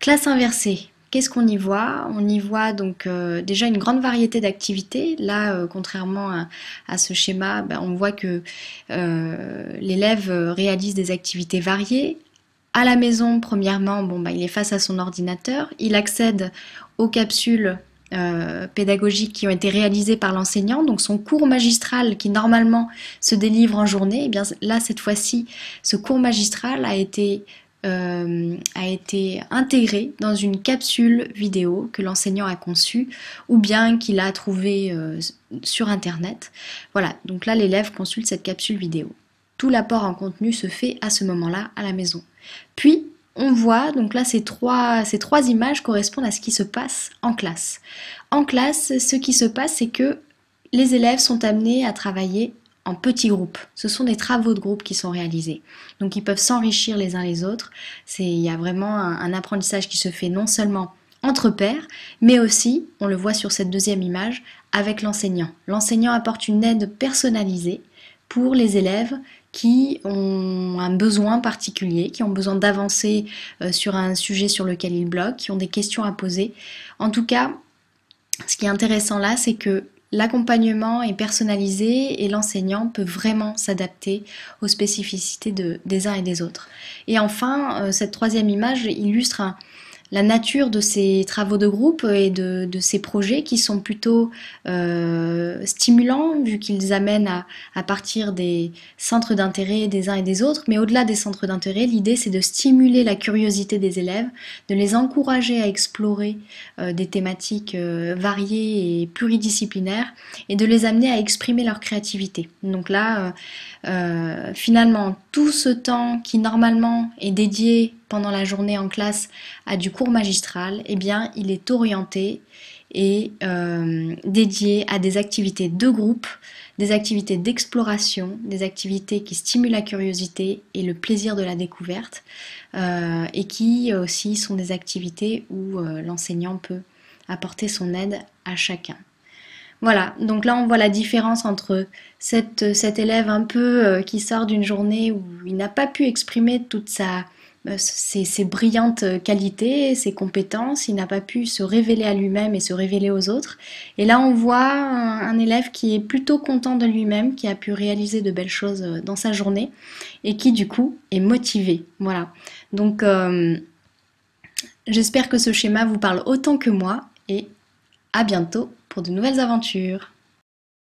Classe inversée. Qu'est-ce qu'on y voit? On y voit donc déjà une grande variété d'activités. Là, contrairement à ce schéma, ben, on voit que l'élève réalise des activités variées. À la maison, premièrement, bon, bah, il est face à son ordinateur, il accède aux capsules pédagogiques qui ont été réalisées par l'enseignant, donc son cours magistral qui normalement se délivre en journée, et bien là cette fois-ci, ce cours magistral a été intégré dans une capsule vidéo que l'enseignant a conçue ou bien qu'il a trouvée sur internet. Voilà, donc là l'élève consulte cette capsule vidéo. Tout l'apport en contenu se fait à ce moment-là à la maison. Puis, on voit, donc là ces trois images correspondent à ce qui se passe en classe. En classe, ce qui se passe, c'est que les élèves sont amenés à travailler en petits groupes. Ce sont des travaux de groupe qui sont réalisés. Donc ils peuvent s'enrichir les uns les autres. Il y a vraiment un apprentissage qui se fait non seulement entre pairs, mais aussi, on le voit sur cette deuxième image, avec l'enseignant. L'enseignant apporte une aide personnalisée pour les élèves qui ont un besoin particulier, qui ont besoin d'avancer sur un sujet sur lequel ils bloquent, qui ont des questions à poser. En tout cas, ce qui est intéressant là, c'est que l'accompagnement est personnalisé et l'enseignant peut vraiment s'adapter aux spécificités des uns et des autres. Et enfin, cette troisième image illustre la nature de ces travaux de groupe et de ces projets qui sont plutôt stimulants vu qu'ils amènent à partir des centres d'intérêt des uns et des autres. Mais au-delà des centres d'intérêt, l'idée c'est de stimuler la curiosité des élèves, de les encourager à explorer des thématiques variées et pluridisciplinaires et de les amener à exprimer leur créativité. Donc là, finalement, tout ce temps qui normalement est dédié pendant la journée en classe à du cours magistral, eh bien, il est orienté et dédié à des activités de groupe, des activités d'exploration, des activités qui stimulent la curiosité et le plaisir de la découverte, et qui aussi sont des activités où l'enseignant peut apporter son aide à chacun. Voilà, donc là on voit la différence entre cet élève un peu qui sort d'une journée où il n'a pas pu exprimer toute ses brillantes qualités, ses compétences, il n'a pas pu se révéler à lui-même et se révéler aux autres. Et là on voit un élève qui est plutôt content de lui-même, qui a pu réaliser de belles choses dans sa journée et qui du coup est motivé. Voilà, donc j'espère que ce schéma vous parle autant que moi et à bientôt pour de nouvelles aventures.